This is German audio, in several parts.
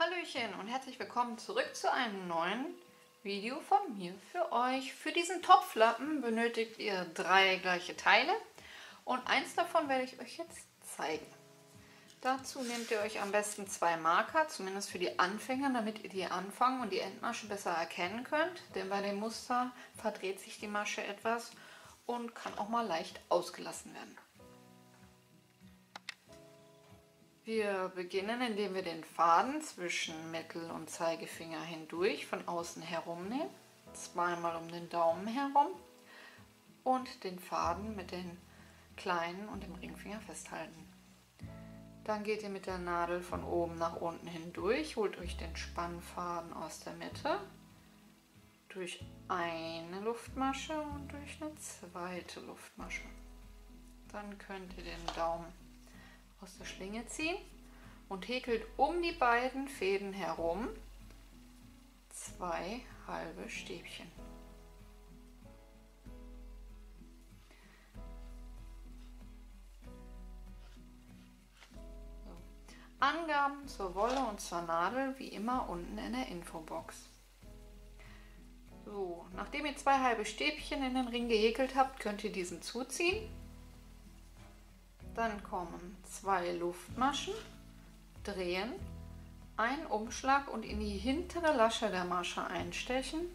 Hallöchen und herzlich willkommen zurück zu einem neuen Video von mir für euch. Für diesen Topflappen benötigt ihr 3 gleiche Teile und eins davon werde ich euch jetzt zeigen. Dazu nehmt ihr euch am besten 2 Marker, zumindest für die Anfänger, damit ihr die Anfang- und die Endmasche besser erkennen könnt. Denn bei dem Muster verdreht sich die Masche etwas und kann auch mal leicht ausgelassen werden. Wir beginnen, indem wir den Faden zwischen Mittel- und Zeigefinger hindurch von außen herumnehmen, zweimal um den Daumen herum und den Faden mit den kleinen und dem Ringfinger festhalten. Dann geht ihr mit der Nadel von oben nach unten hindurch, holt euch den Spannfaden aus der Mitte, durch eine Luftmasche und durch eine zweite Luftmasche. Dann könnt ihr den Daumen aus der Schlinge ziehen und häkelt um die beiden Fäden herum 2 halbe Stäbchen. So. Angaben zur Wolle und zur Nadel wie immer unten in der Infobox. So, nachdem ihr 2 halbe Stäbchen in den Ring gehäkelt habt, könnt ihr diesen zuziehen. Dann kommen 2 Luftmaschen, drehen, einen Umschlag und in die hintere Lasche der Masche einstechen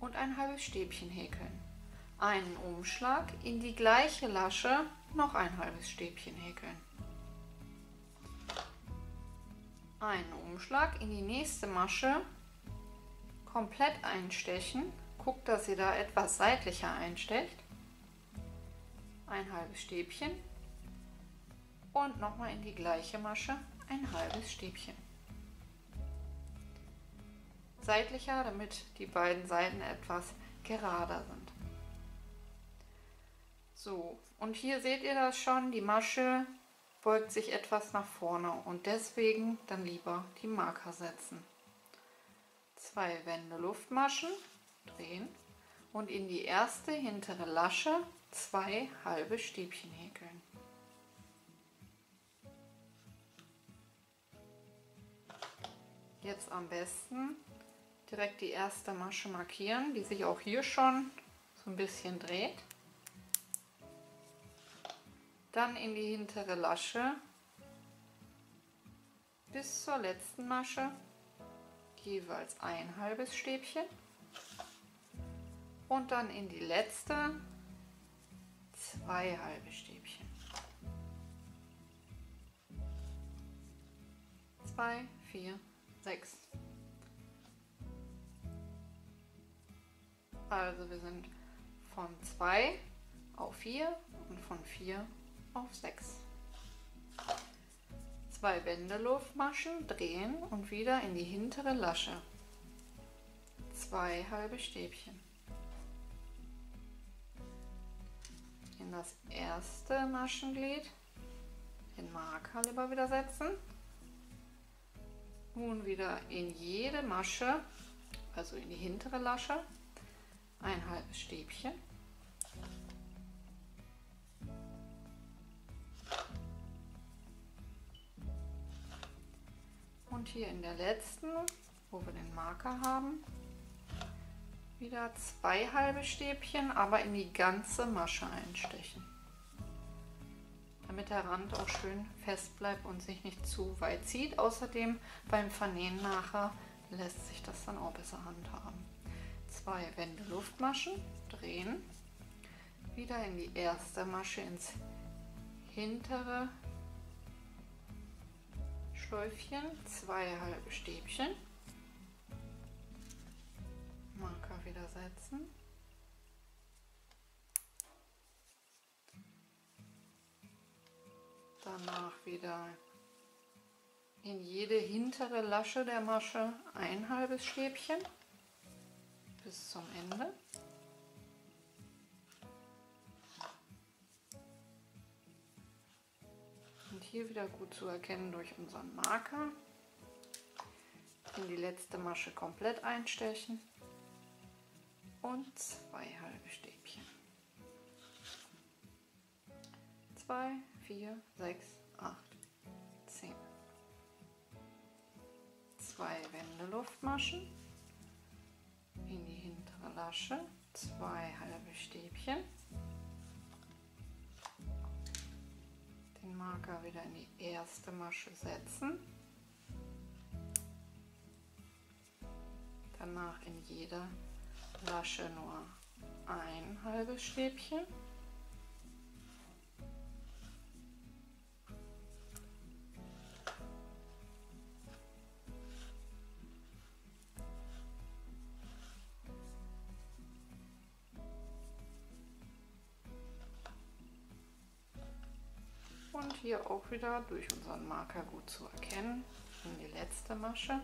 und ein halbes Stäbchen häkeln. Einen Umschlag, in die gleiche Lasche noch ein halbes Stäbchen häkeln. Einen Umschlag, in die nächste Masche komplett einstechen. Guckt, dass ihr da etwas seitlicher einstecht. Ein halbes Stäbchen und nochmal in die gleiche Masche ein halbes Stäbchen. Seitlicher, damit die beiden Seiten etwas gerader sind. So, und hier seht ihr das schon, die Masche beugt sich etwas nach vorne und deswegen dann lieber die Marker setzen. 2 Wände Luftmaschen, drehen und in die erste hintere Lasche 2 halbe Stäbchen häkeln. Jetzt am besten direkt die erste Masche markieren, die sich auch hier schon so ein bisschen dreht. Dann in die hintere Lasche bis zur letzten Masche jeweils ein halbes Stäbchen. Und dann in die letzte 2 halbe Stäbchen. 2, 4, 6. Also wir sind von 2 auf 4 und von 4 auf 6. 2 Wände Luftmaschen, drehen und wieder in die hintere Lasche. 2 halbe Stäbchen. In das erste Maschenglied den Marker lieber wieder setzen. Nun wieder in jede Masche, also in die hintere Lasche, ein halbes Stäbchen. Und hier in der letzten, wo wir den Marker haben, wieder 2 halbe Stäbchen, aber in die ganze Masche einstechen. Damit der Rand auch schön fest bleibt und sich nicht zu weit zieht. Außerdem beim Vernähen nachher lässt sich das dann auch besser handhaben. 2 Wände Luftmaschen, drehen, wieder in die erste Masche ins hintere Schläufchen, 2 halbe Stäbchen, Marker wieder setzen. Danach wieder in jede hintere Lasche der Masche ein halbes Stäbchen bis zum Ende. Und hier wieder gut zu erkennen durch unseren Marker. In die letzte Masche komplett einstechen und 2 halbe Stäbchen. 2, 4, 6, 8, 10. 2 Wendeluftmaschen in die hintere Lasche, 2 halbe Stäbchen, den Marker wieder in die erste Masche setzen, danach in jeder Lasche nur ein halbes Stäbchen. Und hier auch wieder durch unseren Marker gut zu erkennen, in die letzte Masche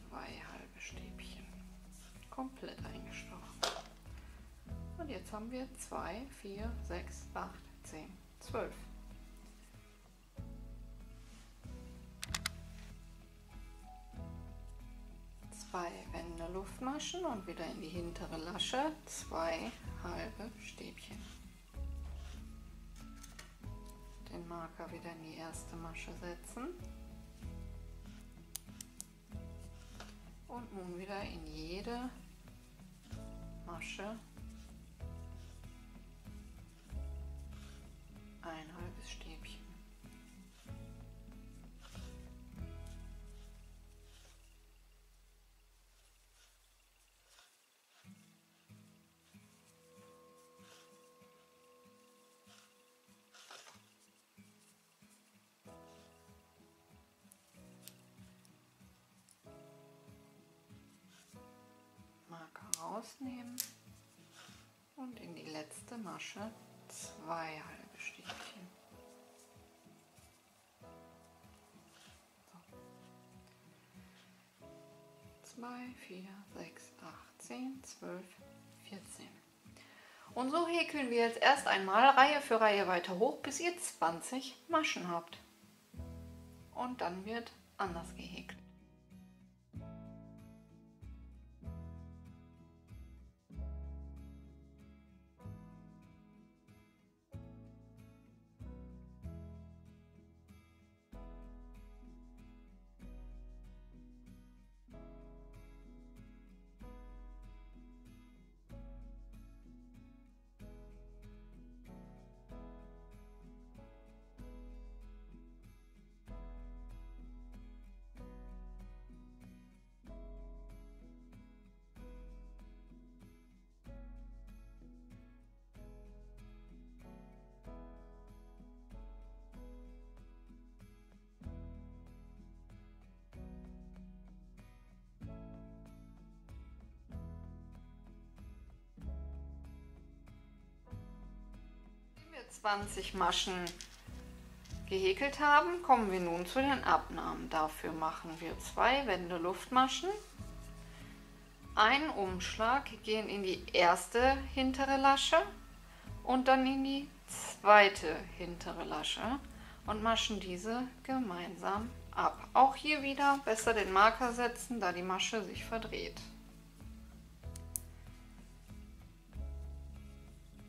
2 halbe Stäbchen, komplett eingestochen. Und jetzt haben wir 2, 4, 6, 8, 10, 12. Zwei Wendeluftmaschen und wieder in die hintere Lasche 2 halbe Stäbchen. Den Marker wieder in die erste Masche setzen und nun wieder in jede Masche ein halbes Stäbchen. Marker rausnehmen und in die letzte Masche 2 halbe Stäbchen. So. 2, 4, 6, 8, 10, 12, 14. Und so häkeln wir jetzt erst einmal Reihe für Reihe weiter hoch, bis ihr 20 Maschen habt. Und dann wird anders gehäkelt. Wenn wir 20 Maschen gehäkelt haben, kommen wir nun zu den Abnahmen. Dafür machen wir 2 Wendeluftmaschen, einen Umschlag, gehen in die erste hintere Lasche und dann in die zweite hintere Lasche und maschen diese gemeinsam ab. Auch hier wieder besser den Marker setzen, da die Masche sich verdreht.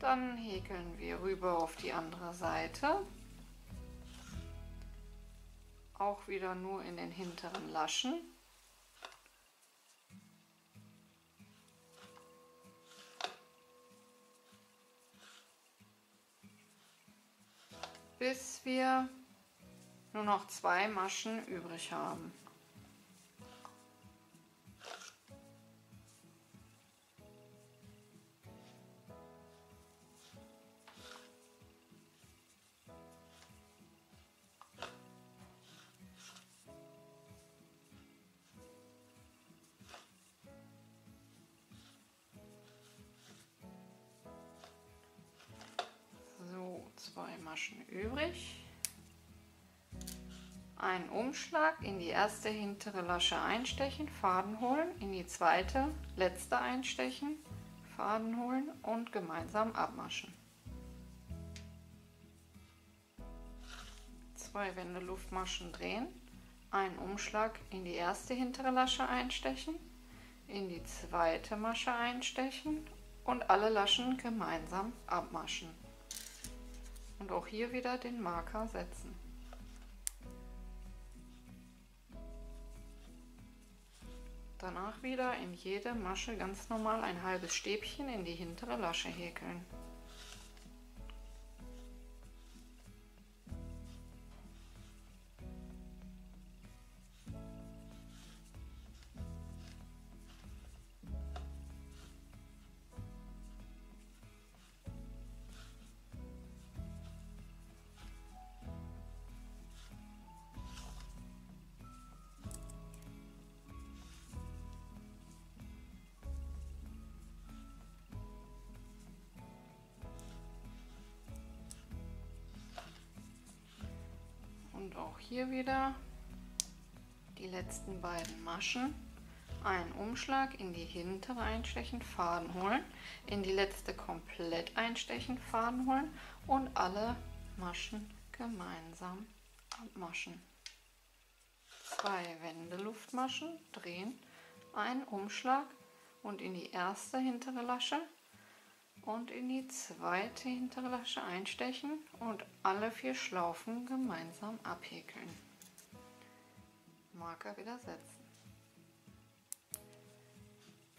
Dann häkeln wir rüber auf die andere Seite. Auch wieder nur in den hinteren Laschen. Bis wir nur noch 2 Maschen übrig haben. So, 2 Maschen übrig. Einen Umschlag in die erste hintere Lasche einstechen, Faden holen, in die zweite, letzte einstechen, Faden holen und gemeinsam abmaschen. 2 Wendeluftmaschen drehen, einen Umschlag in die erste hintere Lasche einstechen, in die zweite Masche einstechen und alle Laschen gemeinsam abmaschen. Und auch hier wieder den Marker setzen. Danach wieder in jede Masche ganz normal ein halbes Stäbchen in die hintere Lasche häkeln. Und auch hier wieder die letzten beiden Maschen, einen Umschlag in die hintere einstechen, Faden holen, in die letzte komplett einstechen, Faden holen und alle Maschen gemeinsam abmaschen. 2 Wendeluftmaschen, drehen, einen Umschlag und in die erste hintere Lasche und in die zweite hintere Lasche einstechen und alle 4 Schlaufen gemeinsam abhäkeln. Marker wieder setzen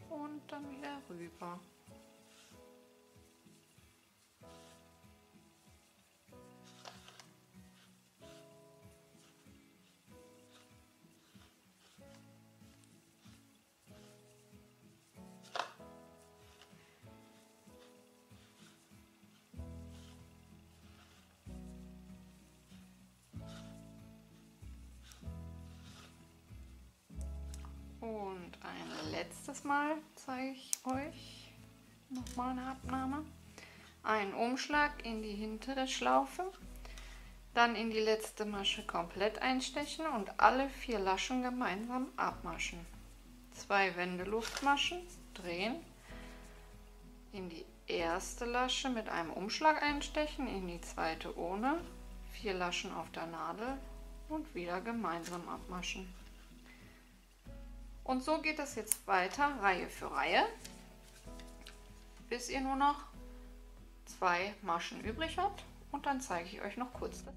und dann wieder rüber. Und ein letztes Mal zeige ich euch nochmal eine Abnahme. Einen Umschlag in die hintere Schlaufe, dann in die letzte Masche komplett einstechen und alle 4 Laschen gemeinsam abmaschen. 2 Wendeluftmaschen, drehen, in die erste Lasche mit einem Umschlag einstechen, in die zweite ohne, 4 Laschen auf der Nadel und wieder gemeinsam abmaschen. Und so geht das jetzt weiter, Reihe für Reihe, bis ihr nur noch 2 Maschen übrig habt und dann zeige ich euch noch kurz das.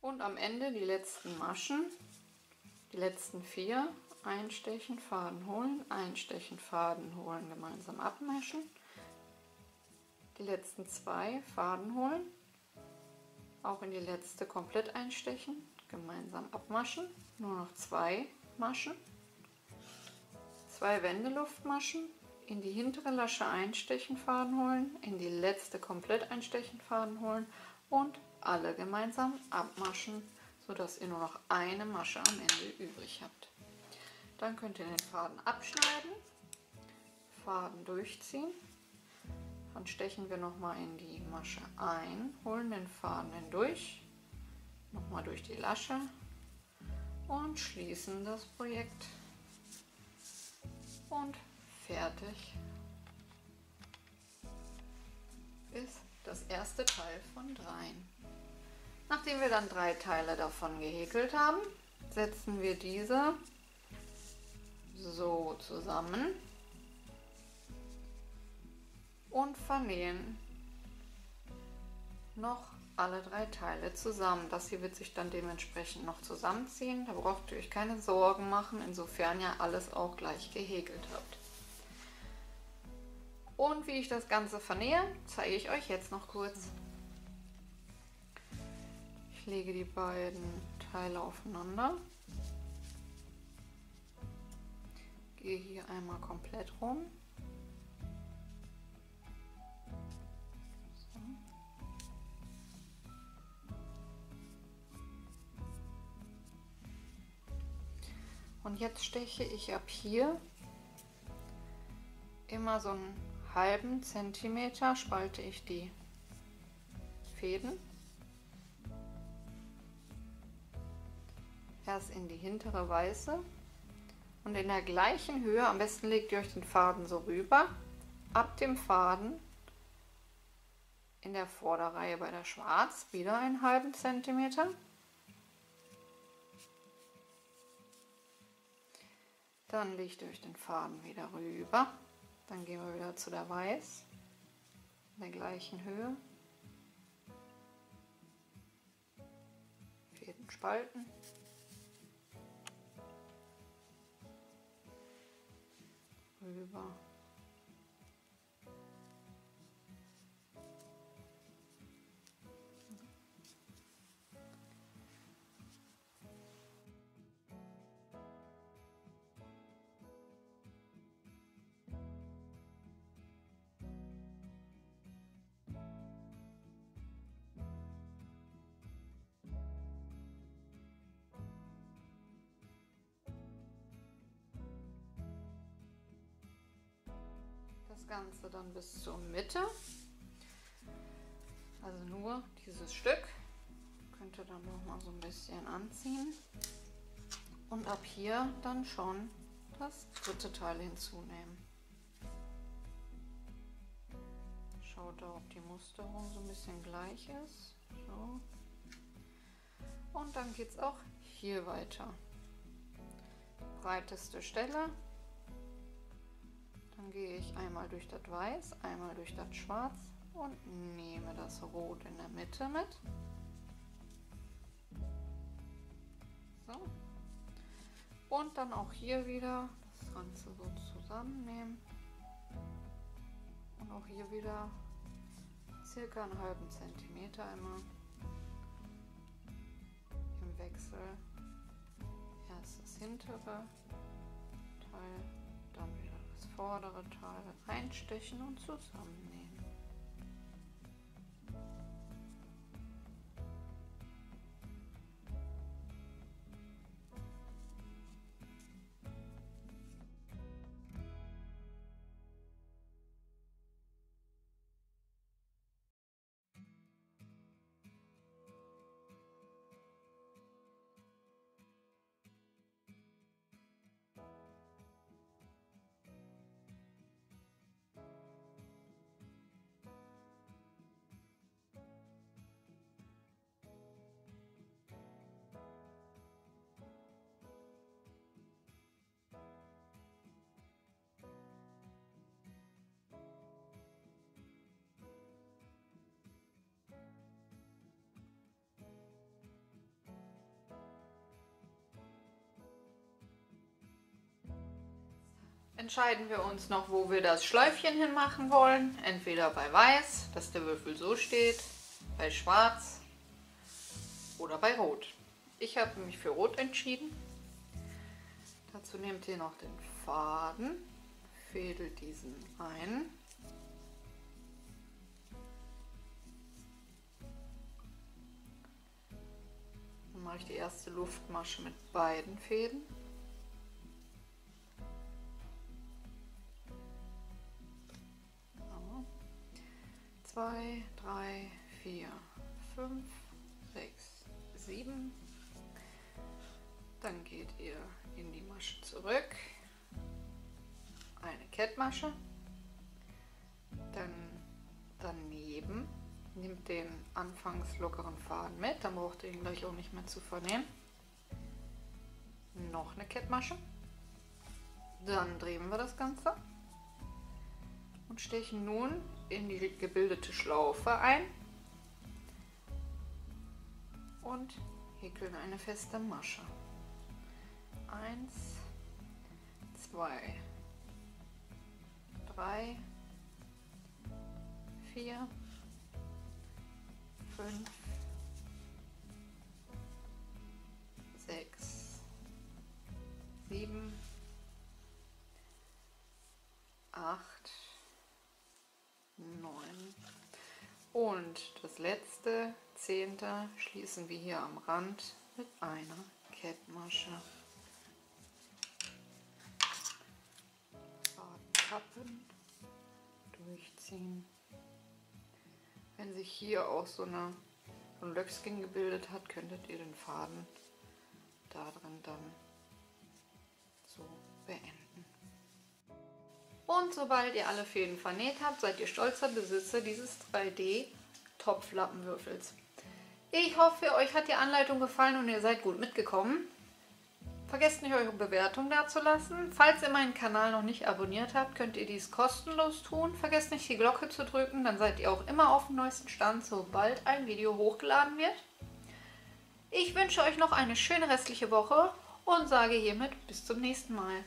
Und am Ende die letzten Maschen, die letzten 4, einstechen, Faden holen, einstechen, Faden holen, gemeinsam abmaschen. Die letzten 2 Faden holen, auch in die letzte komplett einstechen, gemeinsam abmaschen, nur noch 2 Maschen. 2 Wendeluftmaschen, in die hintere Lasche einstechen, Faden holen, in die letzte komplett einstechen, Faden holen und alle gemeinsam abmaschen, sodass ihr nur noch eine Masche am Ende übrig habt. Dann könnt ihr den Faden abschneiden, Faden durchziehen, dann stechen wir nochmal in die Masche ein, holen den Faden hindurch, nochmal durch die Lasche und schließen das Projekt und fertig ist das erste Teil von 3. Nachdem wir dann 3 Teile davon gehäkelt haben, setzen wir diese so zusammen und vernähen noch alle 3 Teile zusammen. Das hier wird sich dann dementsprechend noch zusammenziehen. Da braucht ihr euch keine Sorgen machen, insofern ihr alles auch gleich gehäkelt habt. Und wie ich das Ganze vernähe, zeige ich euch jetzt noch kurz. Ich lege die beiden Teile aufeinander, gehe hier einmal komplett rum. So. Und jetzt steche ich ab hier immer so einen halben Zentimeter spalte ich die Fäden. Erst in die hintere weiße und in der gleichen Höhe, am besten legt ihr euch den Faden so rüber, ab dem Faden in der Vorderreihe bei der Schwarz wieder einen halben Zentimeter. Dann legt ihr euch den Faden wieder rüber, dann gehen wir wieder zu der Weiß, in der gleichen Höhe. Fäden spalten. Rüber. Das Ganze dann bis zur Mitte, also nur dieses Stück, könnt ihr dann noch mal so ein bisschen anziehen und ab hier dann schon das dritte Teil hinzunehmen. Schaut da, ob die Musterung so ein bisschen gleich ist. So. Und dann geht es auch hier weiter. Breiteste Stelle. Dann gehe ich einmal durch das Weiß, einmal durch das Schwarz und nehme das Rot in der Mitte mit. So. Und dann auch hier wieder das Ganze so zusammennehmen. Und auch hier wieder circa einen halben Zentimeter immer im Wechsel. Erst das hintere Teil, dann wieder das vordere Teil einstechen und zusammennähen. Entscheiden wir uns noch, wo wir das Schläufchen hinmachen wollen. Entweder bei Weiß, dass der Würfel so steht, bei Schwarz oder bei Rot. Ich habe mich für Rot entschieden. Dazu nehmt ihr noch den Faden, fädelt diesen ein. Dann mache ich die erste Luftmasche mit beiden Fäden. 2, 3, 4, 5, 6, 7. Dann geht ihr in die Masche zurück, eine Kettmasche, dann daneben, nehmt den anfangs lockeren Faden mit, dann braucht ihr ihn gleich auch nicht mehr zu vernähen. Noch eine Kettmasche, dann drehen wir das Ganze und stechen nun in die gebildete Schlaufe ein und häkeln eine feste Masche. 1, 2, 3, 4, 5, 6, 7, 8, 9 und das letzte 10. schließen wir hier am Rand mit einer Kettmasche. Faden kappen. ziehen. Wenn sich hier auch so ein Löckchen gebildet hat, könntet ihr den Faden da drin dann so beenden. Und sobald ihr alle Fäden vernäht habt, seid ihr stolzer Besitzer dieses 3D-Topflappenwürfels. Ich hoffe, euch hat die Anleitung gefallen und ihr seid gut mitgekommen. Vergesst nicht, eure Bewertung dazulassen. Falls ihr meinen Kanal noch nicht abonniert habt, könnt ihr dies kostenlos tun. Vergesst nicht, die Glocke zu drücken, dann seid ihr auch immer auf dem neuesten Stand, sobald ein Video hochgeladen wird. Ich wünsche euch noch eine schöne restliche Woche und sage hiermit bis zum nächsten Mal.